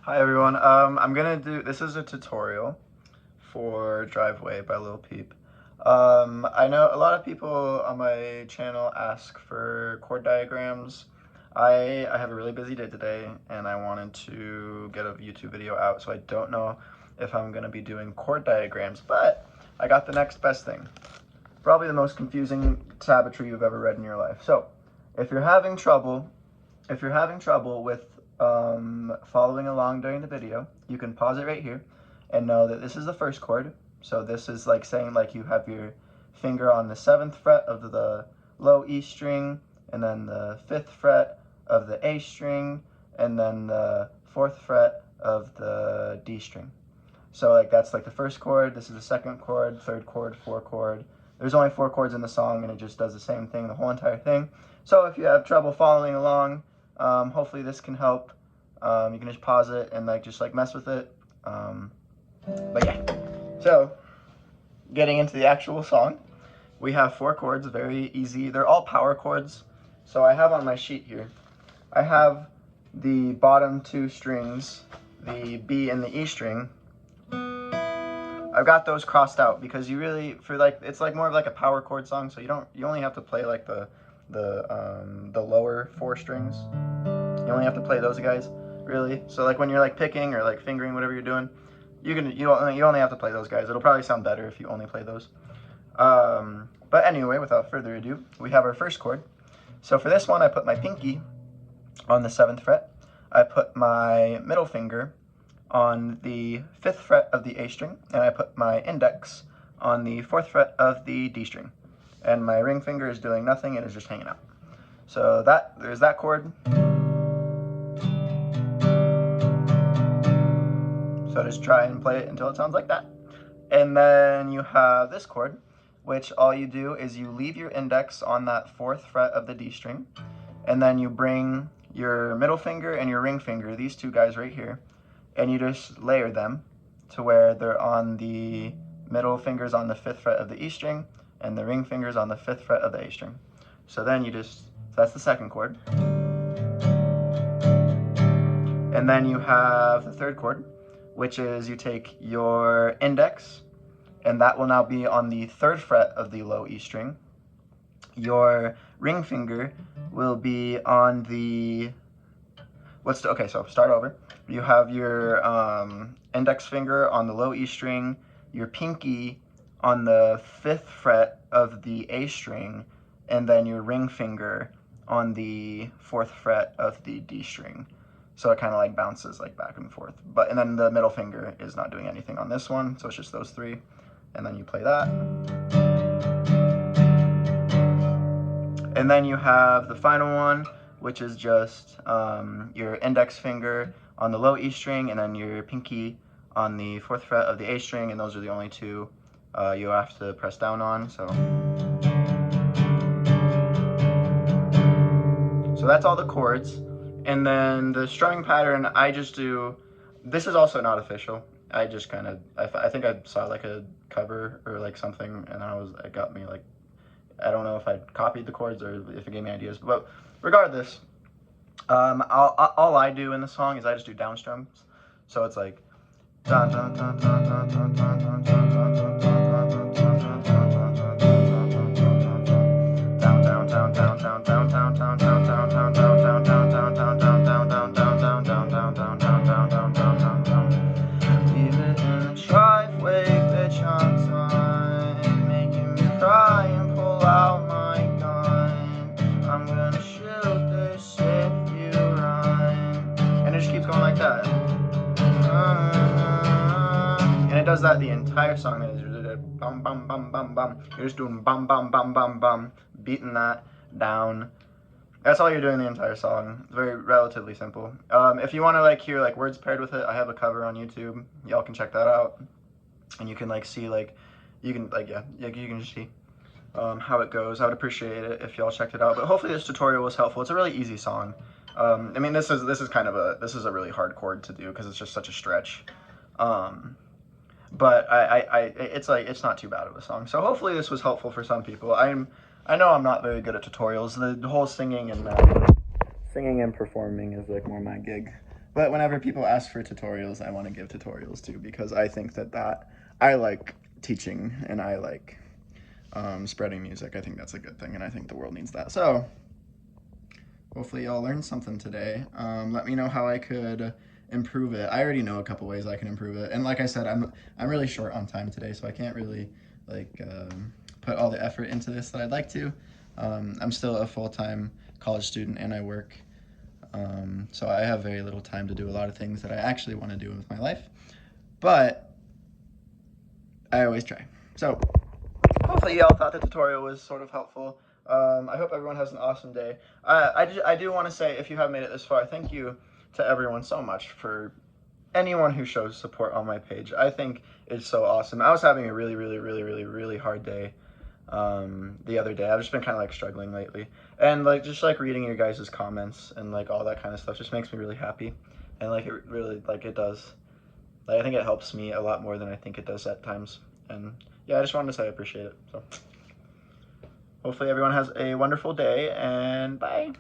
Hi everyone. This is a tutorial for Driveway by Lil Peep. I know a lot of people on my channel ask for chord diagrams. I have a really busy day today and I wanted to get a YouTube video out, so I don't know if I'm gonna be doing chord diagrams, but I got the next best thing. Probably the most confusing tablatry you've ever read in your life. So if you're having trouble with following along during the video, you can pause it right here and know that this is the first chord. So this is like saying like you have your finger on the 7th fret of the low E string, and then the 5th fret of the A string, and then the 4th fret of the D string. So like that's like the first chord, this is the second chord, third chord, fourth chord. There's only 4 chords in the song and it just does the same thing, the whole entire thing. So if you have trouble following along, hopefully this can help. You can just pause it and just mess with it. But yeah, so getting into the actual song, we have 4 chords, very easy. They're all power chords. So I have on my sheet here, I have the bottom 2 strings, the B and the E string. I've got those crossed out because you really, it's like more of like a power chord song, so you only have to play like the lower 4 strings. You only have to play those guys, really. So like when you're like picking or like fingering, whatever you're doing, you only have to play those guys. It'll probably sound better if you only play those. But anyway, without further ado, we have our first chord. So for this one, I put my pinky on the 7th fret. I put my middle finger on the 5th fret of the A string, and I put my index on the 4th fret of the D string. And my ring finger is doing nothing, it is just hanging out. So there's that chord. So just try and play it until it sounds like that. And then you have this chord, which all you do is you leave your index on that 4th fret of the D string, and then you bring your middle finger and your ring finger, these 2 guys right here, and you just layer them to where they're on the middle fingers on the 5th fret of the E string, and the ring fingers on the 5th fret of the A string. So then that's the second chord. And then you have the third chord, which is you take your index, and that will now be on the 3rd fret of the low E string. Your ring finger will be on the, okay, so start over. You have your index finger on the low E string, your pinky on the 5th fret of the A string, and then your ring finger on the 4th fret of the D string. So it kind of like bounces like back and forth. And then the middle finger is not doing anything on this one, so it's just those 3. And then you play that. And then you have the final one, which is just your index finger on the low E string, and then your pinky on the 4th fret of the A string, and those are the only 2 you have to press down on. So that's all the chords. And then the strumming pattern, I just do, this is also not official. I just kind of, I think I saw like a cover or like something, and it got me like, I don't know if I copied the chords or if it gave me ideas, but regardless, all I do in the song is I just do down strums. So it's like dun dun dun dun dun dun dun dun dun dun dun dun does that the entire song. Bum bum bum bum bum. You're just doing bum bum bum bum bum, beating that down. That's all you're doing the entire song. It's very relatively simple. If you want to hear words paired with it, I have a cover on YouTube. Y'all can check that out, and you can see you can just see how it goes. I would appreciate it if y'all checked it out. But hopefully this tutorial was helpful. It's a really easy song. I mean, this is a really hard chord to do because it's just such a stretch. But it's not too bad of a song. So hopefully this was helpful for some people. I know I'm not very good at tutorials. The whole singing and performing is more my gig. But whenever people ask for tutorials, I want to give tutorials too, because I think that I like teaching and I like spreading music. I think that's a good thing, and I think the world needs that. So hopefully y'all learned something today. Let me know how I could improve it. I already know a couple ways I can improve it, and like I said, I'm really short on time today, so I can't really put all the effort into this that I'd like to. I'm still a full-time college student and I work, so I have very little time to do a lot of things that I actually want to do with my life, but I always try. So hopefully y'all thought the tutorial was sort of helpful. I hope everyone has an awesome day. I do want to say, if you have made it this far, thank you to everyone so much for anyone who shows support on my page. I think it's so awesome. I was having a really hard day the other day. I've just been kind of like struggling lately, and like just like reading your guys' comments and like all that kind of stuff just makes me really happy, and like it really like it does. Like, I think it helps me a lot more than I think it does at times, and yeah, I just wanted to say I appreciate it. So hopefully everyone has a wonderful day, and bye.